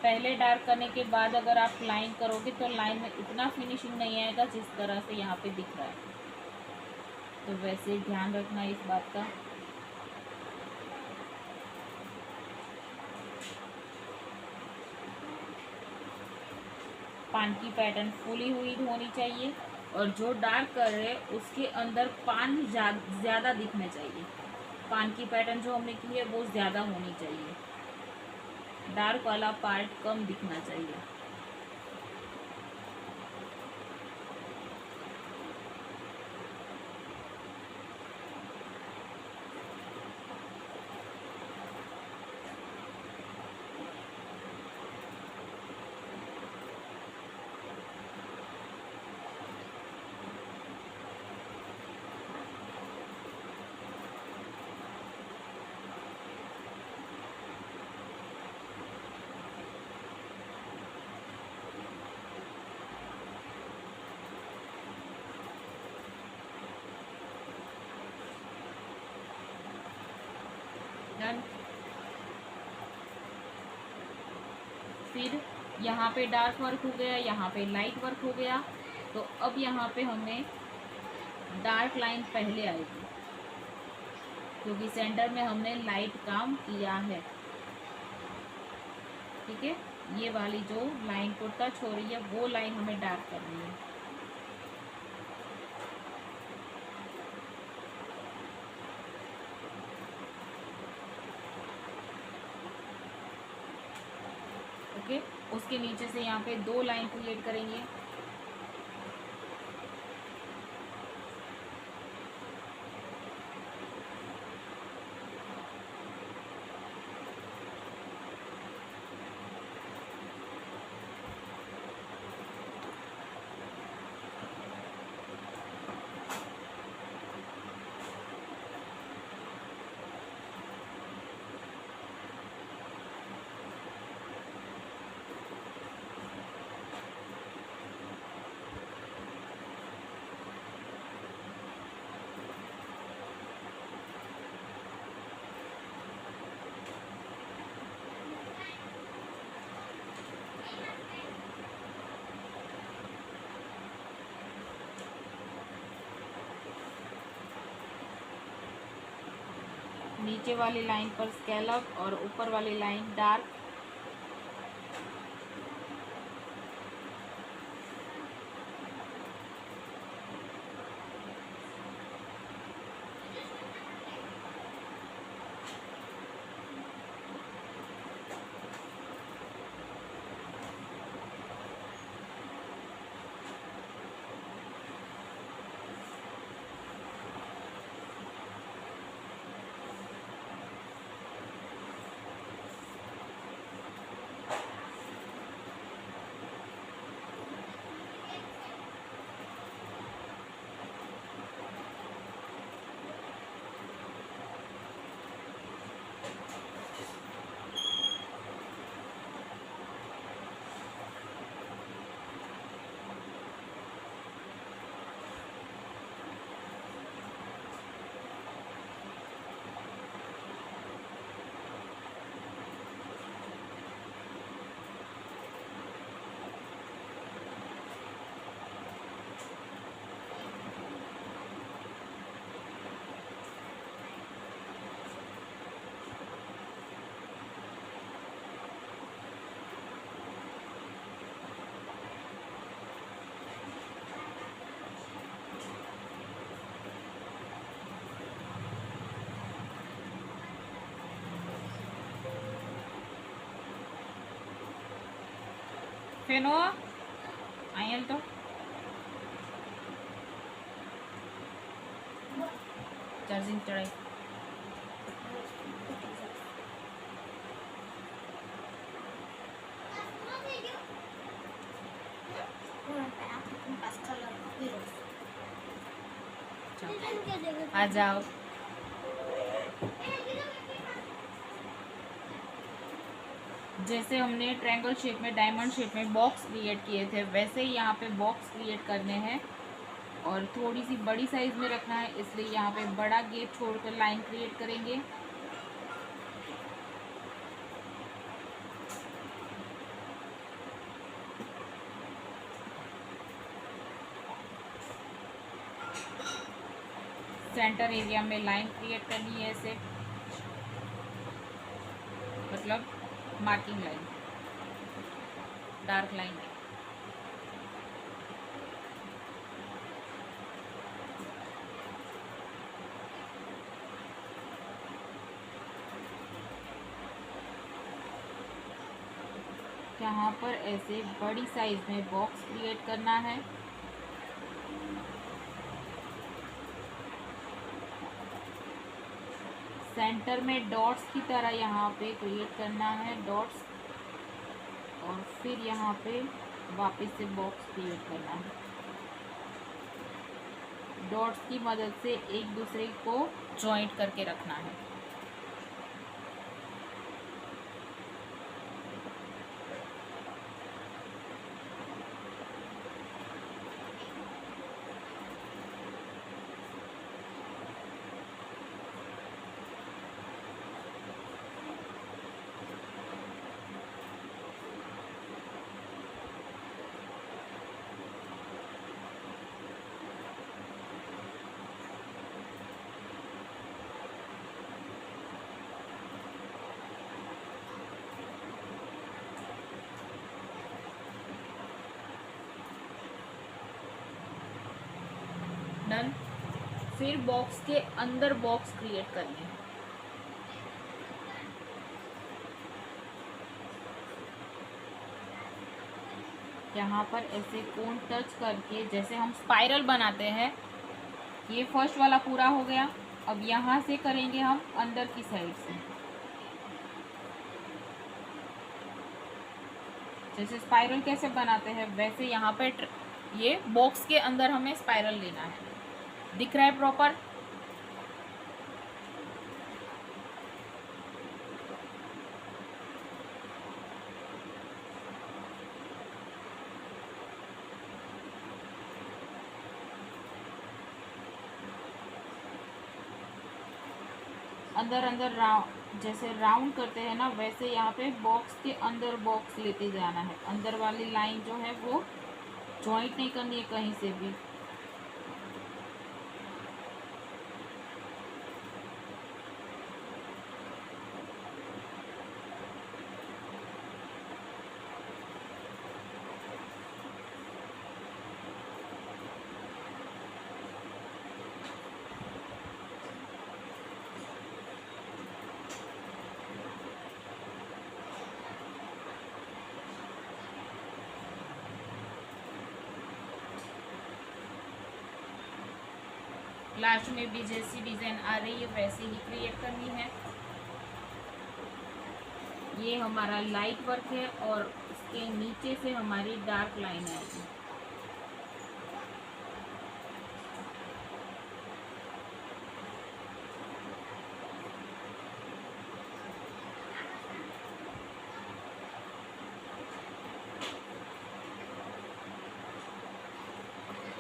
पहले डार्क करने के बाद अगर आप लाइन करोगे तो लाइन में इतना फिनिशिंग नहीं आएगा जिस तरह से यहाँ पे दिख रहा है। तो वैसे ध्यान रखना इस बात का। पान की पैटर्न फुली हुई होनी चाहिए और जो डार्क कर रहे हैं उसके अंदर पान ज़्यादा दिखना चाहिए। पान की पैटर्न जो हमने की है वो ज़्यादा होनी चाहिए, डार्क वाला पार्ट कम दिखना चाहिए। डन। फिर यहाँ पे डार्क वर्क हो गया, यहाँ पे लाइट वर्क हो गया। तो अब यहाँ पे हमें डार्क लाइन पहले आएगी क्योंकि सेंटर में हमने लाइट काम किया है। ठीक है, ये वाली जो लाइन को टच हो रही है वो लाइन हमें डार्क करनी है। ओके, उसके नीचे से यहाँ पे 2 लाइन क्रिएट करेंगे। नीचे वाली लाइन पर स्कैलप और ऊपर वाली लाइन डार्क। फेनो आयल तो चार्जिंग चढ़ाई। आ जाओ। जैसे हमने ट्रायंगल शेप में, डायमंड शेप में बॉक्स क्रिएट किए थे, वैसे ही यहाँ पे बॉक्स क्रिएट करने हैं और थोड़ी सी बड़ी साइज में रखना है, इसलिए यहाँ पे बड़ा गैप छोड़कर लाइन क्रिएट करेंगे। सेंटर एरिया में लाइन क्रिएट करनी है ऐसे, मतलब मार्किंग लाइन, डार्क लाइन। यहाँ पर ऐसे बड़ी साइज में बॉक्स क्रिएट करना है। सेंटर में डॉट्स की तरह यहाँ पे क्रिएट करना है, डॉट्स, और फिर यहाँ पे वापस से बॉक्स क्रिएट करना है। डॉट्स की मदद से एक दूसरे को जॉइंट करके रखना है। डन। फिर बॉक्स के अंदर बॉक्स क्रिएट करनी है। यहाँ पर ऐसे कोन टच करके, जैसे हम स्पाइरल बनाते हैं, ये फर्स्ट वाला पूरा हो गया। अब यहाँ से करेंगे हम अंदर की साइड से, जैसे स्पाइरल कैसे बनाते हैं वैसे यहाँ पे ये बॉक्स के अंदर हमें स्पाइरल लेना है। दिख रहा है प्रॉपर? अंदर अंदर जैसे राउंड करते हैं ना, वैसे यहाँ पे बॉक्स के अंदर बॉक्स लेते जाना है। अंदर वाली लाइन जो है वो जॉइंट नहीं करनी है कहीं से भी। लास्ट में भी जैसी डिज़ाइन आ रही है वैसे ही क्रिएट करनी है। ये हमारा लाइट वर्क है और इसके नीचे से हमारी डार्क लाइन आएगी।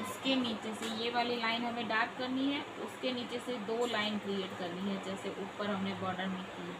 इसके नीचे से ये वाली लाइन हमें डार्क करनी है, उसके नीचे से 2 लाइन क्रिएट करनी है जैसे ऊपर हमने बॉर्डर में की।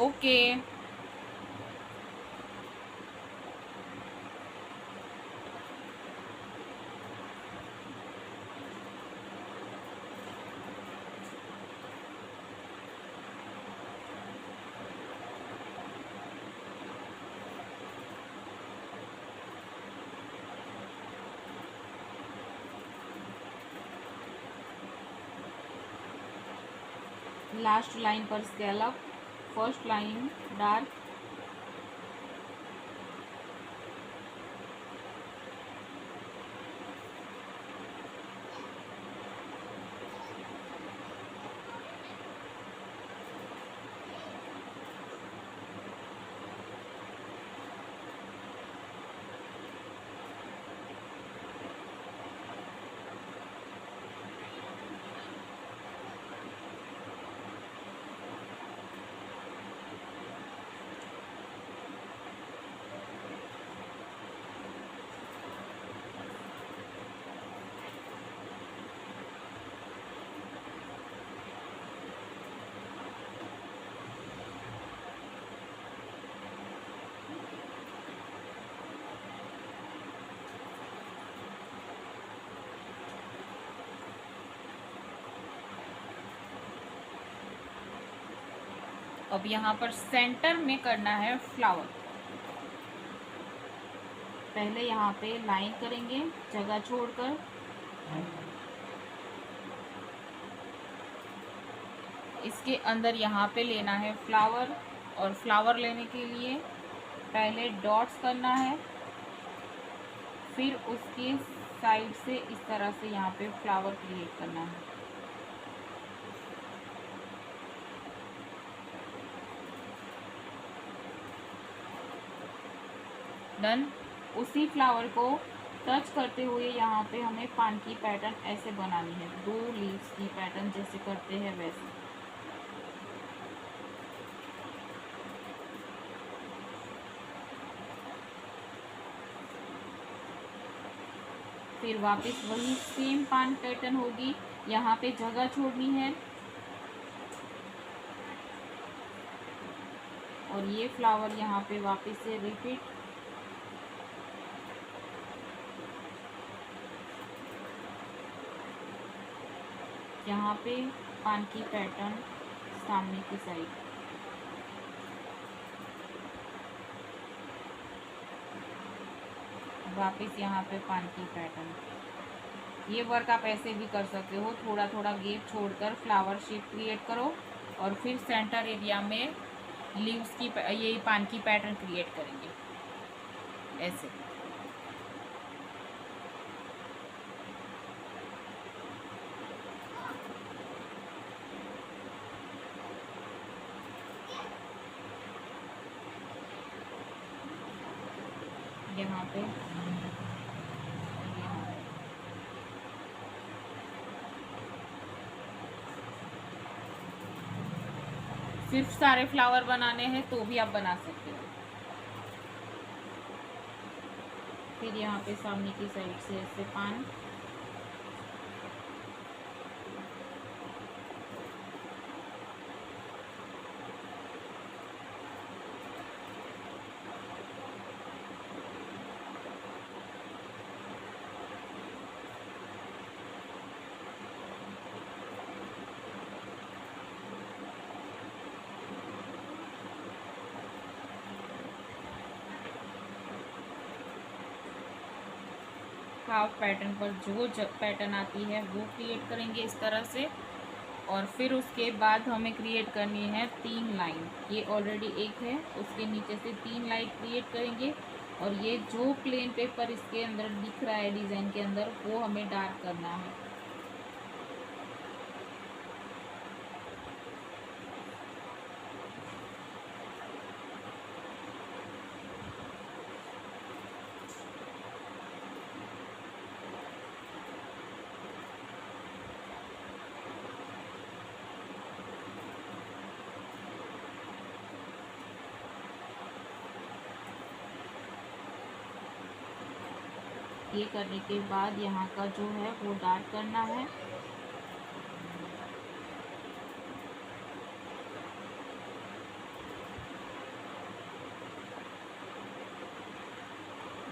ओके। लास्ट लाइन पर स्केलअप, फर्स्ट लाइन डार्क, अब यहाँ पर सेंटर में करना है फ्लावर। पहले यहाँ पे लाइन करेंगे जगह छोड़कर, इसके अंदर यहाँ पे लेना है फ्लावर, और फ्लावर लेने के लिए पहले डॉट्स करना है, फिर उसके साइड से इस तरह से यहाँ पे फ्लावर क्रिएट करना है। डन। उसी फ्लावर को टच करते हुए यहाँ पे हमें पान की पैटर्न ऐसे बनानी है, 2 लीव्स की पैटर्न जैसे करते हैं वैसे। फिर वापस वही सेम पान पैटर्न होगी, यहाँ पे जगह छोड़नी है और ये फ्लावर यहाँ पे वापस से रिपीट। यहाँ पे पान की पैटर्न सामने की साइड, वापस यहाँ पे पान की पैटर्न। ये वर्क आप ऐसे भी कर सकते हो, थोड़ा थोड़ा गैप छोड़कर फ्लावर शेप क्रिएट करो और फिर सेंटर एरिया में लीव्स की ये पान की पैटर्न क्रिएट करेंगे ऐसे। यहाँ पे सिर्फ सारे फ्लावर बनाने हैं तो भी आप बना सकते हो। फिर यहाँ पे सामने की साइड से ऐसे पान, हाफ पैटर्न पर जो पैटर्न आती है वो क्रिएट करेंगे इस तरह से। और फिर उसके बाद हमें क्रिएट करनी है 3 लाइन। ये ऑलरेडी एक है, उसके नीचे से 3 लाइन क्रिएट करेंगे। और ये जो प्लेन पेपर इसके अंदर दिख रहा है डिज़ाइन के अंदर, वो हमें डार्क करना है। ये करने के बाद यहाँ का जो है वो डार्क करना है।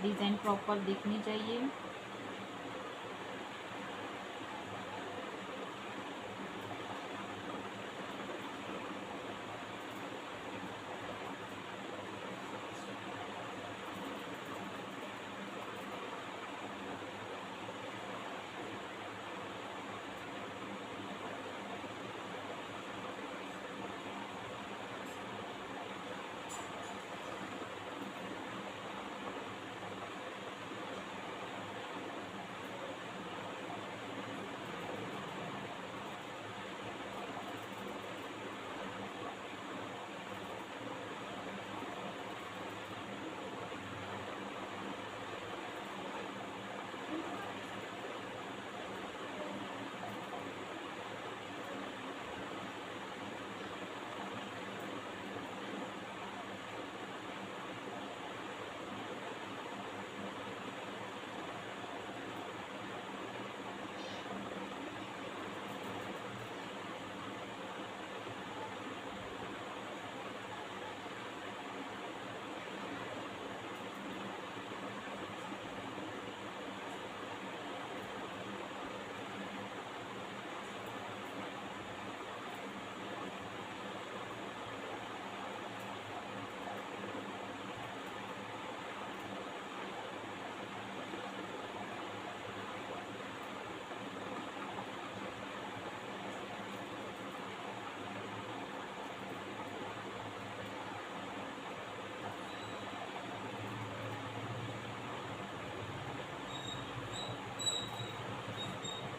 डिज़ाइन प्रॉपर दिखनी चाहिए।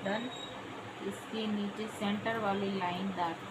डन। इसके नीचे सेंटर वाली लाइन डार्क